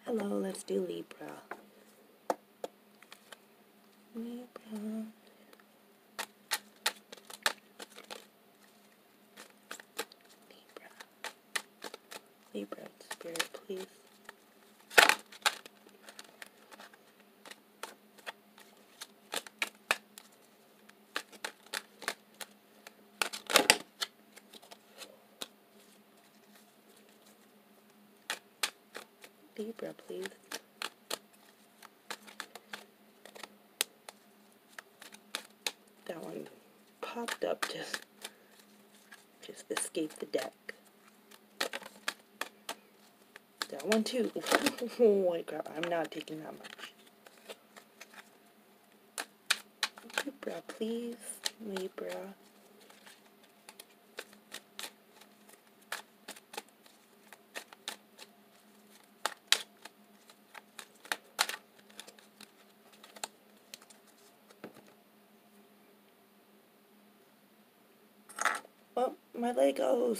Hello, let's do Libra. Libra. Libra, Spirit, please. Libra, please. That one popped up, just escaped the deck. That one too. Holy crap, I'm not taking that much. Libra, please. Libra. Oh, my Legos.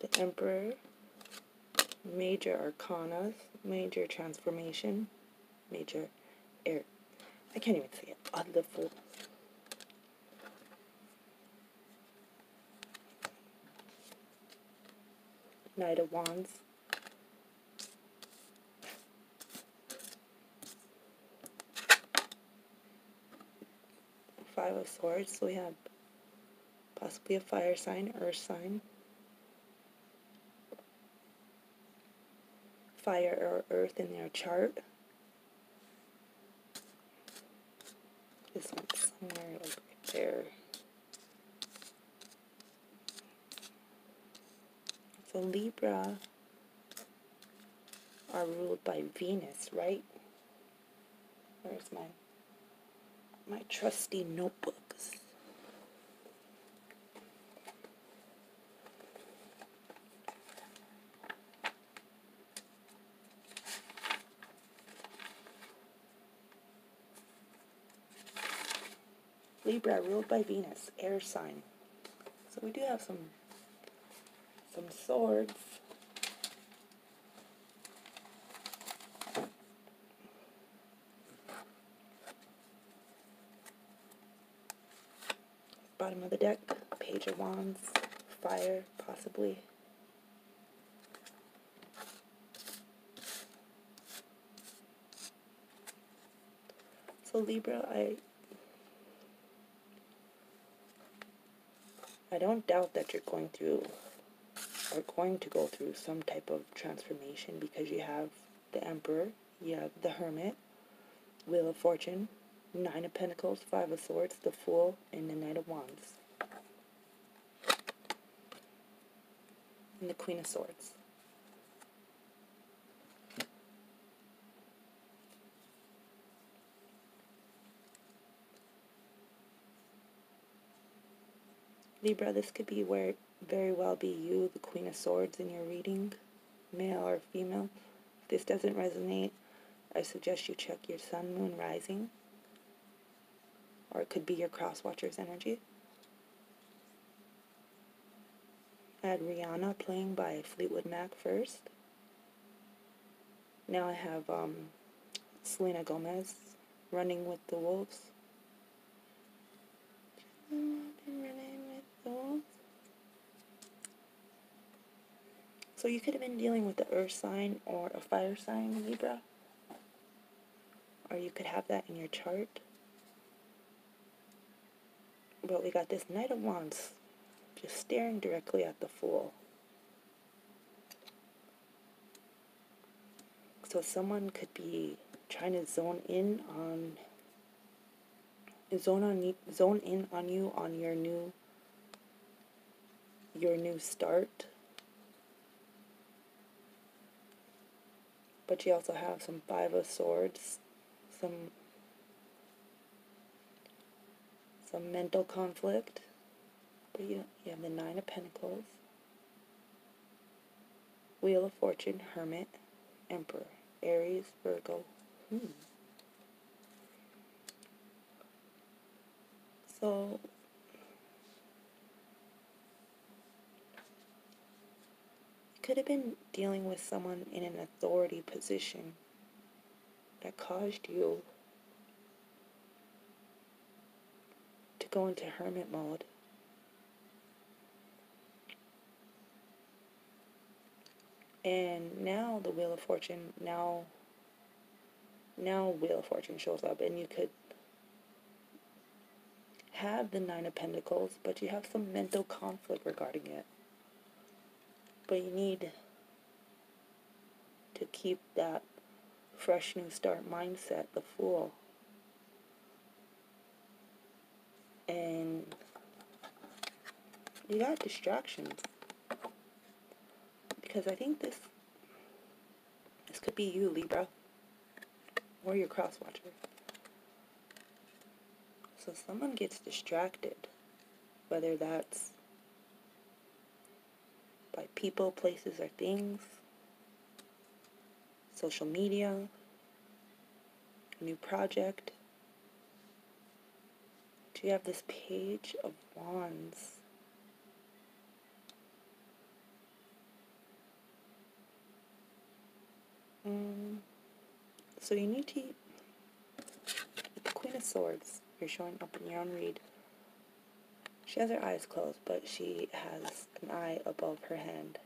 The Emperor. Major Arcanas. Major Transformation. Major Air. I can't even say it. On the Fool. Knight of Wands. Five of Swords. So we have possibly a fire sign, earth sign. Fire or earth in their chart. This one's somewhere like right there. So Libra are ruled by Venus, right? Where's my trusty notebooks? Libra ruled by Venus, air sign. So we do have some swords. Bottom of the deck, Page of Wands, fire, possibly. So Libra, I don't doubt that you're going to go through some type of transformation, because you have the Emperor, you have the Hermit, Wheel of Fortune, Nine of Pentacles, Five of Swords, the Fool, and the Knight of Wands. And the Queen of Swords. Libra, this could be very well be you, the Queen of Swords, in your reading, male or female. If this doesn't resonate, I suggest you check your Sun, Moon, Rising. Or it could be your Cross-Watcher's energy. I had Rihanna playing by Fleetwood Mac first. Now I have Selena Gomez, Running with the Wolves. So you could have been dealing with the earth sign or a fire sign, Libra. Or you could have that in your chart. But we got this Knight of Wands just staring directly at the Fool. So someone could be trying to zone in on you on your new start. But you also have some Five of Swords, some mental conflict. But you have the Nine of Pentacles, Wheel of Fortune, Hermit, Emperor, Aries, Virgo. So could have been dealing with someone in an authority position that caused you to go into hermit mode. And now the Wheel of Fortune, now Wheel of Fortune shows up, and you could have the Nine of Pentacles, but you have some mental conflict regarding it. But you need to keep that fresh new start mindset, the Fool. And you got distractions. Because I think this could be you, Libra, or your cross watcher. So someone gets distracted, whether that's by people, places, or things, social media, a new project. Do you have this Page of Wands? So you need to, with the Queen of Swords, you're showing up in your own read. She has her eyes closed, but she has an eye above her hand.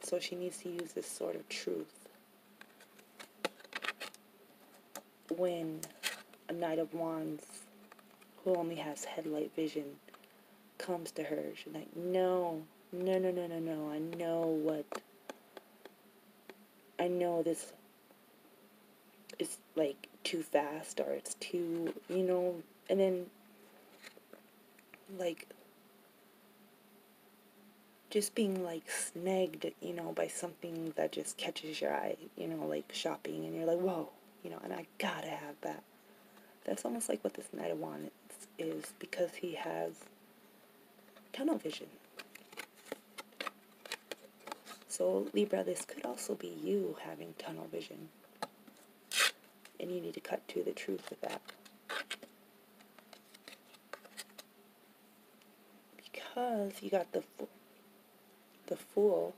So she needs to use this sword of truth. When a Knight of Wands, who only has headlight vision, comes to her, she's like, no, I know this is like too fast, or it's too, and then like just being like snagged, by something that just catches your eye, like shopping, and you're like, whoa, and I gotta have that. That's almost like what this Knight of Wands is, because he has tunnel vision. So Libra, this could also be you having tunnel vision. And you need to cut to the truth with that. Because you got the Fool.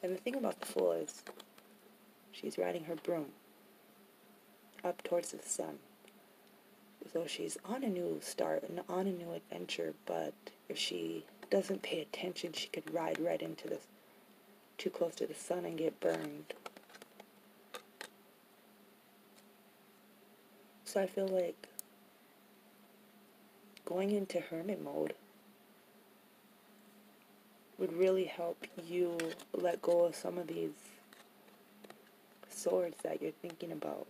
And the thing about the Fool is, she's riding her broom up towards the sun. So she's on a new start and on a new adventure, but if she doesn't pay attention, she could ride right into this, too close to the sun, and get burned. So I feel like going into hermit mode would really help you let go of some of these swords that you're thinking about.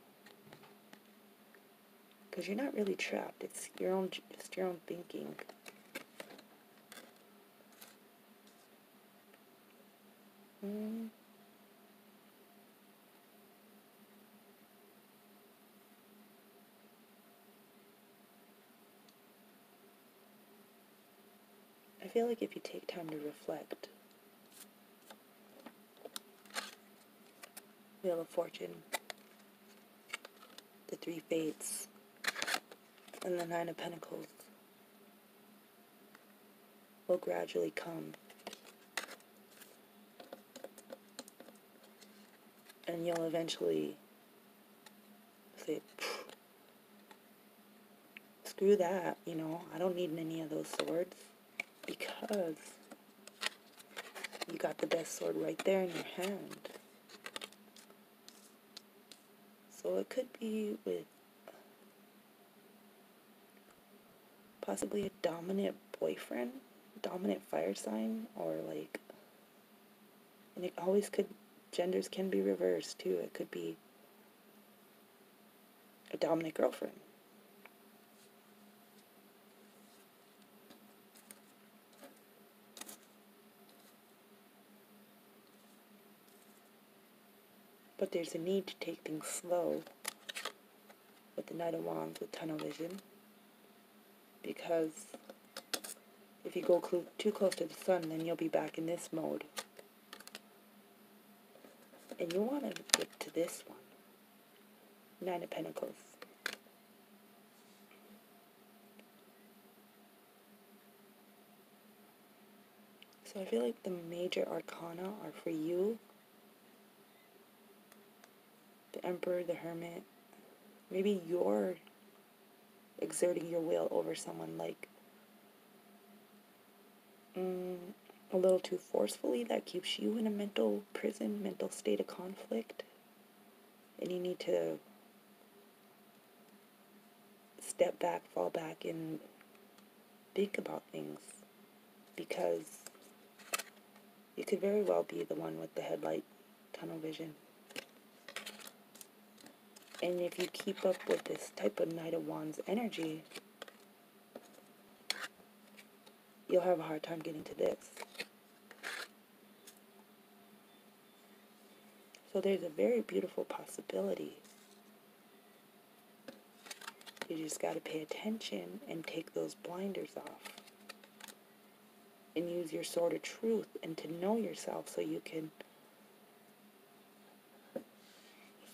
Because you're not really trapped. It's your own thinking. I feel like if you take time to reflect, Wheel of Fortune, the Three Fates, and the Nine of Pentacles will gradually come. And you'll eventually say, screw that, I don't need any of those swords, because you got the best sword right there in your hand. So it could be with possibly a dominant boyfriend, dominant fire sign, or like, and it always could, genders can be reversed too. It could be a dominant girlfriend. But there's a need to take things slow with the Knight of Wands with tunnel vision, because if you go too close to the sun, then you'll be back in this mode. And you want to get to this one, Nine of Pentacles. So I feel like the major arcana are for you. The Emperor, the Hermit. Maybe you're exerting your will over someone like a little too forcefully. That keeps you in a mental prison, mental state of conflict. And you need to step back, fall back, and think about things. Because you could very well be the one with the headlight tunnel vision. And if you keep up with this type of Knight of Wands energy, you'll have a hard time getting to this. So there's a very beautiful possibility. You just got to pay attention and take those blinders off. And use your sword of truth and to know yourself so you can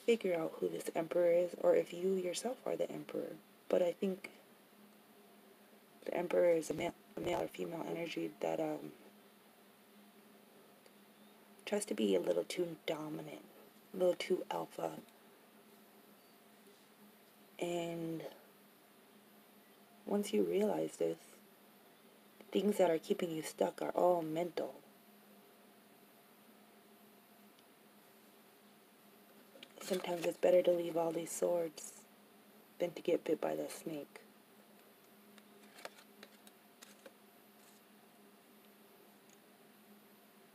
figure out who this Emperor is, or if you yourself are the Emperor. But I think the Emperor is a male or female energy that tries to be a little too dominant, a little too alpha. And once you realize this, things that are keeping you stuck are all mental. Sometimes it's better to leave all these swords than to get bit by the snake.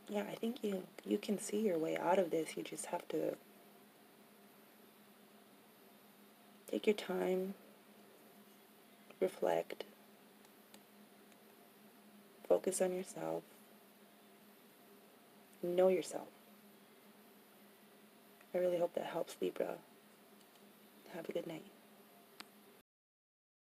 Yeah, I think you can see your way out of this. You just have to take your time, reflect, focus on yourself, know yourself. I really hope that helps, Libra. Have a good night.